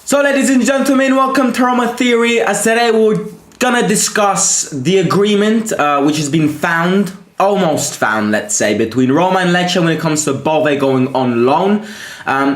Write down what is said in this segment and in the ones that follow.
So ladies and gentlemen, welcome to Roma Theory. As today we're gonna discuss the agreement which has been found, almost found let's say, between Roma and Lecce when it comes to Bove going on loan.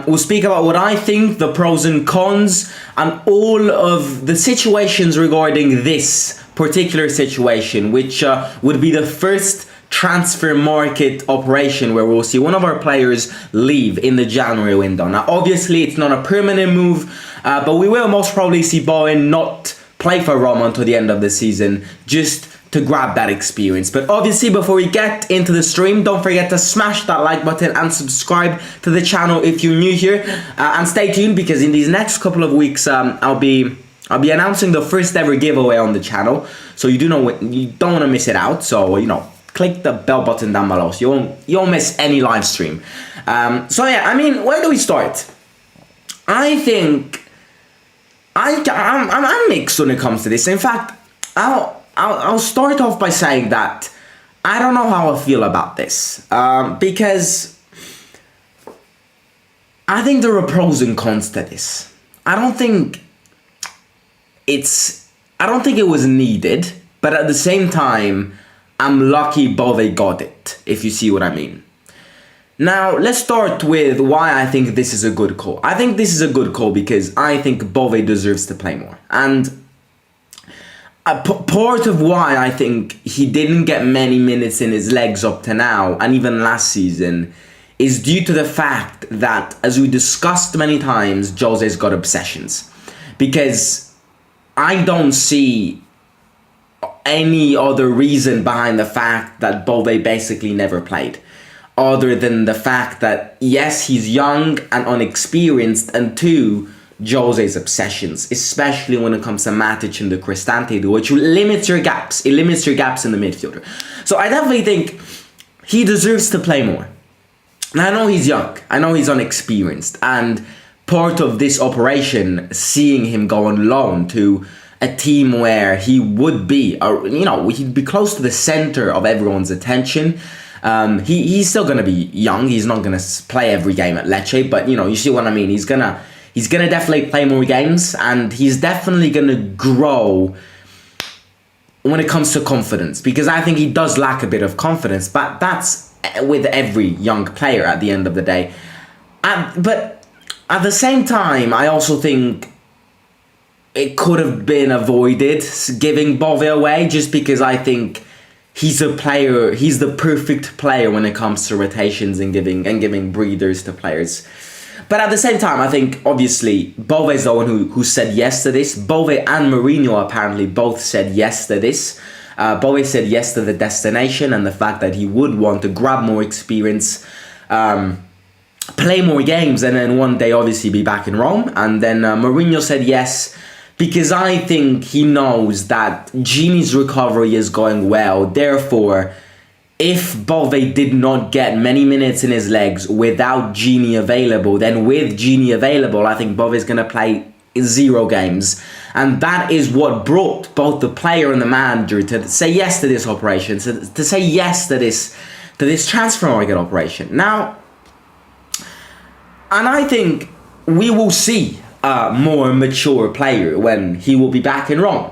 We'll speak about what I think, the pros and cons, and all of the situations regarding this particular situation, which would be the first transfer market operation where we'll see one of our players leave in the January window. Now obviously it's not a permanent move, but we will most probably see Bove not play for Roma until the end of the season, just to grab that experience. But obviously before we get into the stream, don't forget to smash that like button and subscribe to the channel if you're new here, and stay tuned because in these next couple of weeks I'll be announcing the first ever giveaway on the channel, so you don't want to miss it out. So click the bell button down below so you won't miss any live stream. So yeah, I mean, where do we start? I think I'm mixed when it comes to this. In fact, I'll start off by saying that I don't know how I feel about this, because I think there are pros and cons to this. I don't think it was needed, but at the same time, I'm lucky Bove got it, if you see what I mean. Now, let's start with why I think this is a good call. I think this is a good call because I think Bove deserves to play more. And part of why I think he didn't get many minutes in his legs up to now, and even last season, is due to the fact that, as we discussed many times, Jose's got obsessions. Because I don't see any other reason behind the fact that Bove basically never played, other than the fact that yes, he's young and unexperienced, and two, Jose's obsessions, especially when it comes to Matic and the Cristante duo, which limits your gaps. It limits your gaps in the midfielder. So I definitely think he deserves to play more. And I know he's young, I know he's unexperienced, and part of this operation, seeing him go on loan to a team where he would be, he'd be close to the center of everyone's attention. He's still gonna be young. He's not gonna play every game at Lecce, but you see what I mean. He's gonna definitely play more games, and he's definitely gonna grow when it comes to confidence, because I think he does lack a bit of confidence. But that's with every young player at the end of the day. But at the same time, I also think it could have been avoided giving Bove away, just because I think he's a player, he's the perfect player when it comes to rotations and giving breathers to players. But at the same time, I think obviously Bove is the one who said yes to this. Bove and Mourinho apparently both said yes to this. Bove said yes to the destination and the fact that he would want to grab more experience, play more games, and then one day obviously be back in Rome. And then Mourinho said yes, because I think he knows that Gini's recovery is going well. Therefore, if Bove did not get many minutes in his legs without Gini available, then with Gini available, I think Bove is going to play 0 games. And that is what brought both the player and the manager to say yes to this operation, to say yes to this transfer market operation. Now, and I think we will see a more mature player when he will be back in Rome.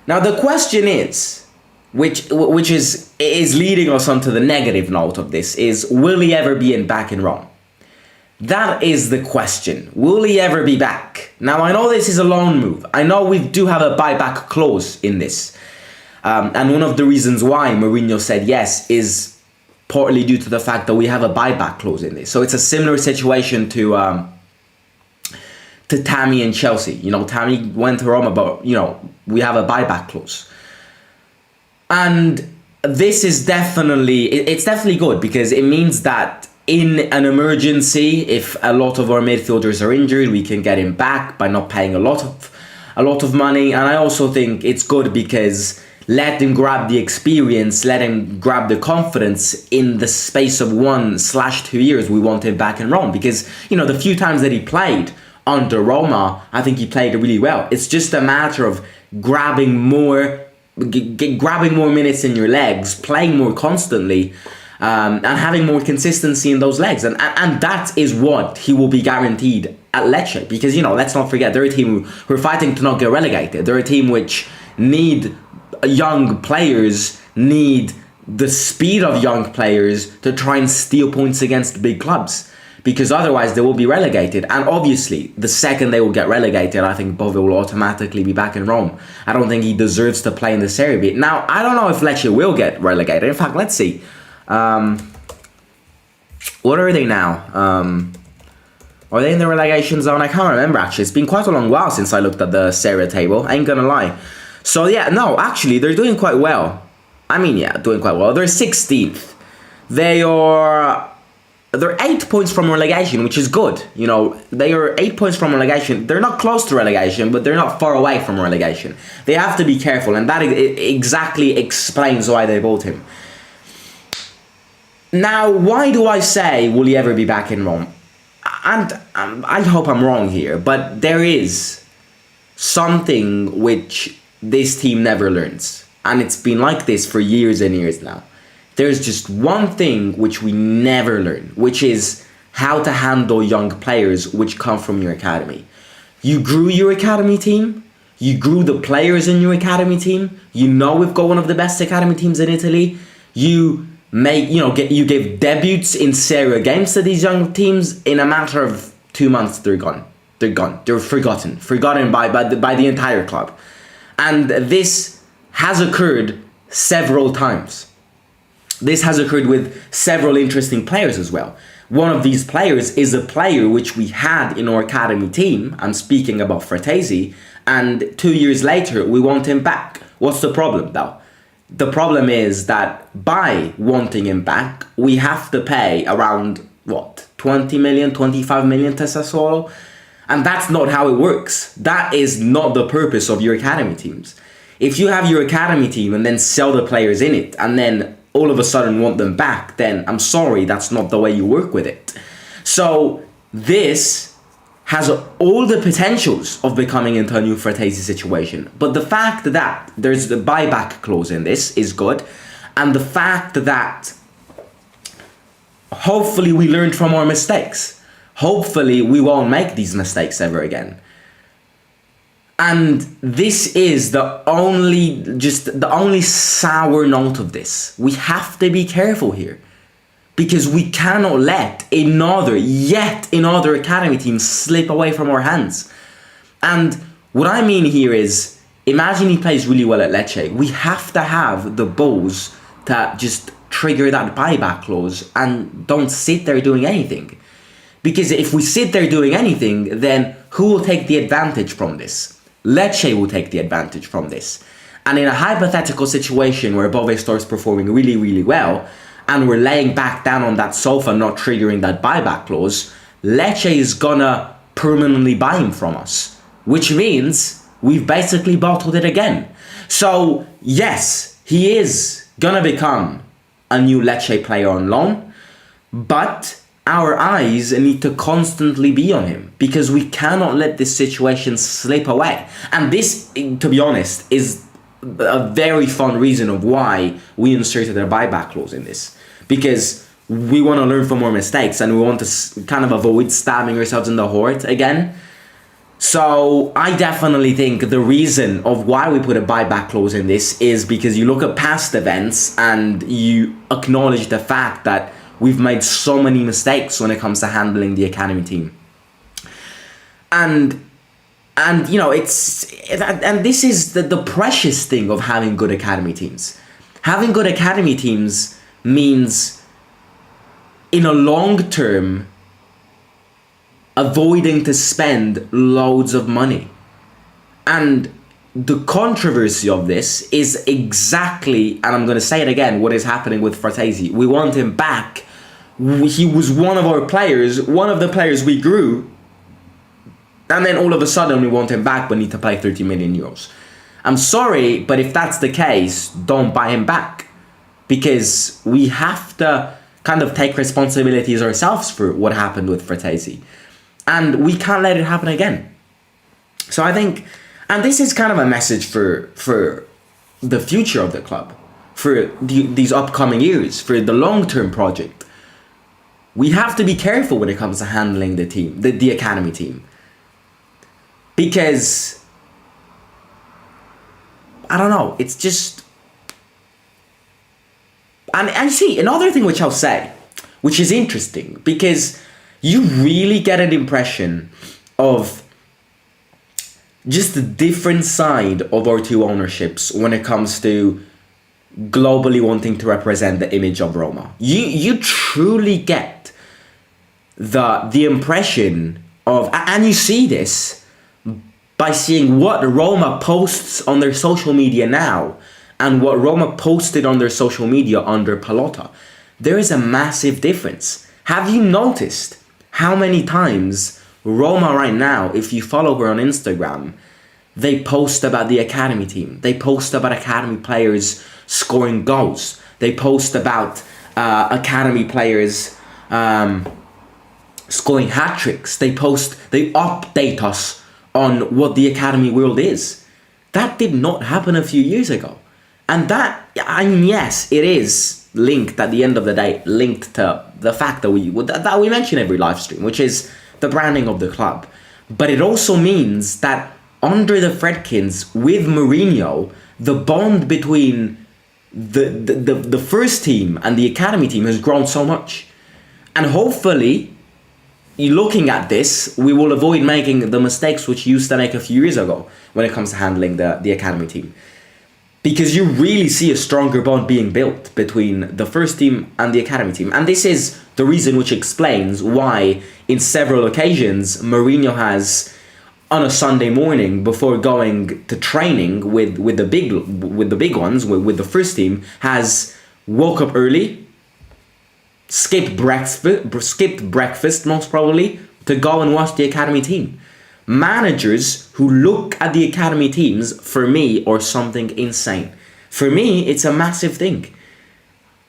Now the question is, which is leading us onto the negative note of this, is will he ever be back in Rome? That is the question. Will he ever be back? Now I know this is a loan move. I know we do have a buyback clause in this. And one of the reasons why Mourinho said yes is partly due to the fact that we have a buyback clause in this. So it's a similar situation to Tammy and Chelsea. Tammy went to Roma, but we have a buyback clause. And this is it's definitely good, because it means that in an emergency, if a lot of our midfielders are injured, we can get him back by not paying a lot of money. And I also think it's good because let him grab the experience, let him grab the confidence in the space of 1/2 years we want him back in Rome. Because the few times that he played under Roma, I think he played really well. It's just a matter of grabbing more minutes in your legs, playing more constantly, and having more consistency in those legs. And that is what he will be guaranteed at Lecce. Because, let's not forget, they're a team who are fighting to not get relegated. They're a team which need young players, need the speed of young players to try and steal points against big clubs. Because otherwise they will be relegated. And obviously, the second they will get relegated, I think Bove will automatically be back in Rome. I don't think he deserves to play in the Serie B. Now, I don't know if Lecce will get relegated. In fact, let's see. What are they now? Are they in the relegation zone? I can't remember, actually. It's been quite a long while since I looked at the Serie table. I ain't gonna lie. So, yeah, no, actually, they're doing quite well. I mean, yeah, doing quite well. They're 16th. They're 8 points from relegation, which is good. They are 8 points from relegation. They're not close to relegation, but they're not far away from relegation. They have to be careful, and that exactly explains why they bought him. Now, why do I say, will he ever be back in Rome? And I hope I'm wrong here, but there is something which this team never learns. And it's been like this for years and years now. There's just one thing which we never learn, which is how to handle young players which come from your academy. You grew your academy team. You grew the players in your academy team. We've got one of the best academy teams in Italy. You gave debuts in Serie games to these young teams. In a matter of 2 months, they're gone. They're forgotten by the entire club. And this has occurred several times. This has occurred with several interesting players as well. One of these players is a player which we had in our academy team. I'm speaking about Fratesi. And 2 years later, we want him back. What's the problem, though? The problem is that by wanting him back, we have to pay around, 20 million, 25 million to Sassuolo? And that's not how it works. That is not the purpose of your academy teams. If you have your academy team and then sell the players in it, and then all of a sudden want them back, then I'm sorry, that's not the way you work with it. So this has all the potentials of becoming into a new Fratesi situation. But the fact that there's the buyback clause in this is good. And the fact that hopefully we learned from our mistakes. Hopefully we won't make these mistakes ever again. And this is the only sour note of this. We have to be careful here. Because we cannot let yet another academy team slip away from our hands. And what I mean here is, imagine he plays really well at Lecce. We have to have the balls to just trigger that buyback clause and don't sit there doing anything. Because if we sit there doing anything, then who will take the advantage from this? Lecce will take the advantage from this. And in a hypothetical situation where Bove starts performing really, really well, and we're laying back down on that sofa, not triggering that buyback clause, Lecce is gonna permanently buy him from us. Which means we've basically bottled it again. So, yes, he is gonna become a new Lecce player on loan, but our eyes need to constantly be on him because we cannot let this situation slip away. And this, to be honest, is a very fun reason of why we inserted a buyback clause in this, because we want to learn from our mistakes and we want to kind of avoid stabbing ourselves in the heart again. So I definitely think the reason of why we put a buyback clause in this is because you look at past events and you acknowledge the fact that we've made so many mistakes when it comes to handling the academy team. And you know, this is the precious thing of having good academy teams. Having good academy teams means, in a long term, avoiding to spend loads of money. And the controversy of this is exactly, and I'm going to say it again, what is happening with Fratesi. We want him back. He was one of our players, one of the players we grew, and then all of a sudden we want him back but need to pay 30 million euros. I'm sorry, but if that's the case, don't buy him back. Because we have to kind of take responsibilities ourselves for what happened with Fratesi. And we can't let it happen again. So I think, and this is kind of a message for the future of the club. for these upcoming years, for the long-term project. We have to be careful when it comes to handling the team, the academy team. Because, I don't know, it's just... And see, another thing which I'll say, which is interesting, because you really get an impression of just the different side of our two ownerships when it comes to globally wanting to represent the image of Roma. You truly get the impression of, and you see this by seeing what Roma posts on their social media now and what Roma posted on their social media under Pallotta. There is a massive difference. Have you noticed how many times Roma right now, if you follow her on Instagram, they post about the academy team. They post about academy players scoring goals. They post about academy players scoring hat-tricks. They update us on what the academy world is. That did not happen a few years ago. And that, I mean, yes, it is linked at the end of the day, linked to the fact that we mention every live stream, which is the branding of the club. But it also means that under the Fredkins, with Mourinho, the bond between the first team and the academy team has grown so much. And hopefully, looking at this, we will avoid making the mistakes which you used to make a few years ago when it comes to handling the academy team. Because you really see a stronger bond being built between the first team and the academy team. And this is the reason which explains why, in several occasions, Mourinho has, on a Sunday morning before going to training with the big ones, with the first team, has woke up early, skipped breakfast most probably, to go and watch the academy team. Managers who look at the academy teams, for me, are something insane. For me, it's a massive thing.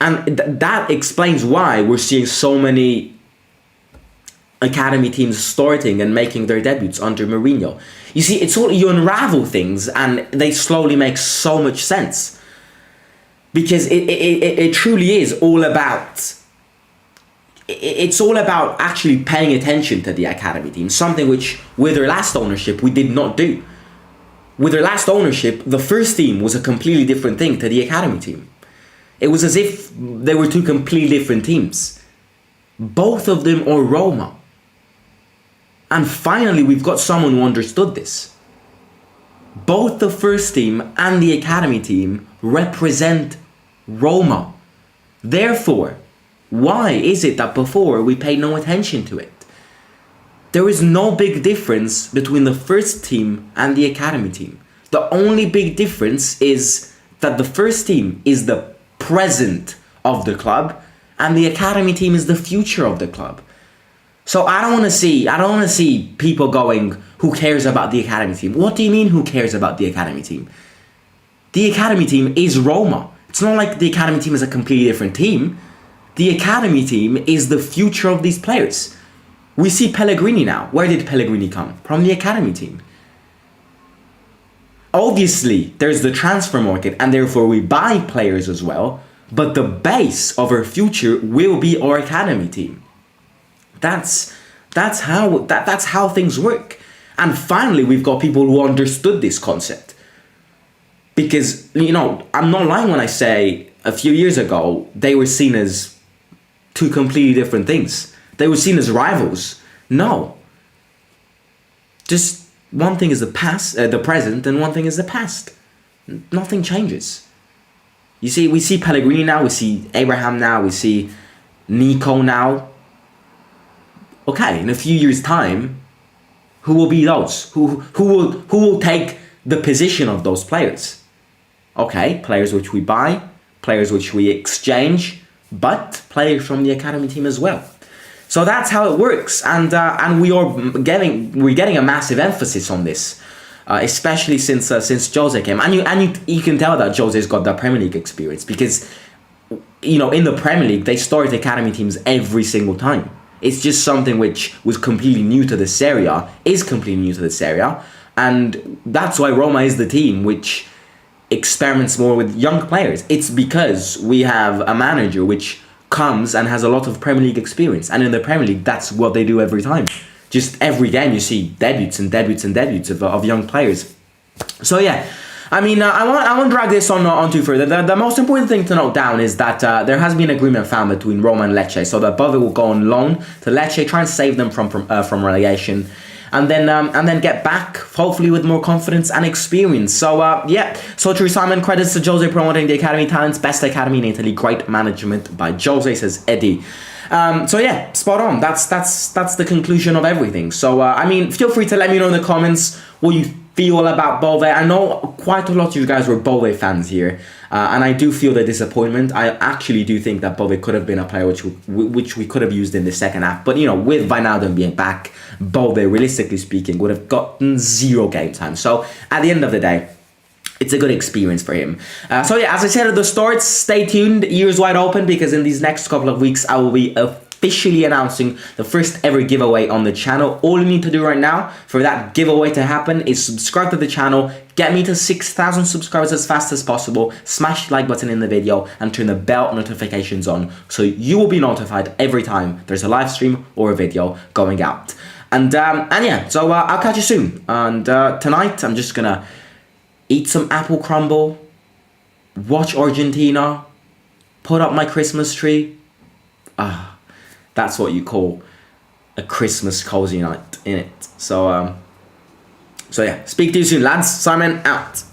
And that explains why we're seeing so many academy teams starting and making their debuts under Mourinho. You see, it's all, you unravel things and they slowly make so much sense. Because it truly is all about... It's all about actually paying attention to the academy team, something which, with their last ownership, we did not do. With their last ownership, the first team was a completely different thing to the academy team. It was as if they were two completely different teams. Both of them are Roma. And finally, we've got someone who understood this. Both the first team and the academy team represent Roma. Therefore, why is it that before we paid no attention to it? There is no big difference between the first team and the academy team. The only big difference is that the first team is the present of the club and the academy team is the future of the club. So I don't want to see people going, who cares about the academy team? What do you mean, who cares about the academy team? The academy team is Roma. It's not like the academy team is a completely different team. The academy team is the future of these players. We see Pellegrini now. Where did Pellegrini come? From the academy team. Obviously, there's the transfer market and therefore we buy players as well, but the base of our future will be our academy team. That's how things work. And finally, we've got people who understood this concept. Because, you know, I'm not lying when I say a few years ago, they were seen as two completely different things. They were seen as rivals. No. Just one thing is the present, and one thing is the past. Nothing changes. You see, we see Pellegrini now, we see Abraham now, we see Nico now. Okay, in a few years' time, who will be those? Who will take the position of those players? Okay, players which we buy, players which we exchange, but players from the academy team as well. So that's how it works, and we're getting a massive emphasis on this, especially since Jose came, and you can tell that Jose's got that Premier League experience because, you know, in the Premier League they start academy teams every single time. It's just something which was completely new to this area, and that's why Roma is the team which experiments more with young players. It's because we have a manager which comes and has a lot of Premier League experience. And in the Premier League, that's what they do every time. Just every game you see debuts and debuts and debuts of young players. So yeah, I mean, I won't drag this on too further. The most important thing to note down is that there has been agreement found between Roma and Lecce, so that Bove will go on loan to Lecce, try and save them from relegation, and then get back, hopefully with more confidence and experience. So yeah, so true, Simon. Credits to Jose promoting the academy talents, best academy in Italy, great management by Jose, says Eddie. So yeah, spot on. That's the conclusion of everything. So I mean, feel free to let me know in the comments what you feel about Bove. I know quite a lot of you guys were Bove fans here, and I do feel the disappointment. I actually do think that Bove could have been a player which we could have used in the second half. But you know, with Wijnaldum being back, Bove, realistically speaking, would have gotten 0 game time. So at the end of the day, it's a good experience for him. So yeah, as I said at the start, stay tuned, ears wide open, because in these next couple of weeks, I will be officially announcing the first ever giveaway on the channel. All you need to do right now for that giveaway to happen is subscribe to the channel, get me to 6,000 subscribers as fast as possible, smash the like button in the video, and turn the bell notifications on so you will be notified every time there's a live stream or a video going out. And yeah, so I'll catch you soon. And tonight, I'm just gonna eat some apple crumble, watch Argentina, put up my Christmas tree. That's what you call a Christmas cozy night, innit? So yeah, speak to you soon, lads. Simon out.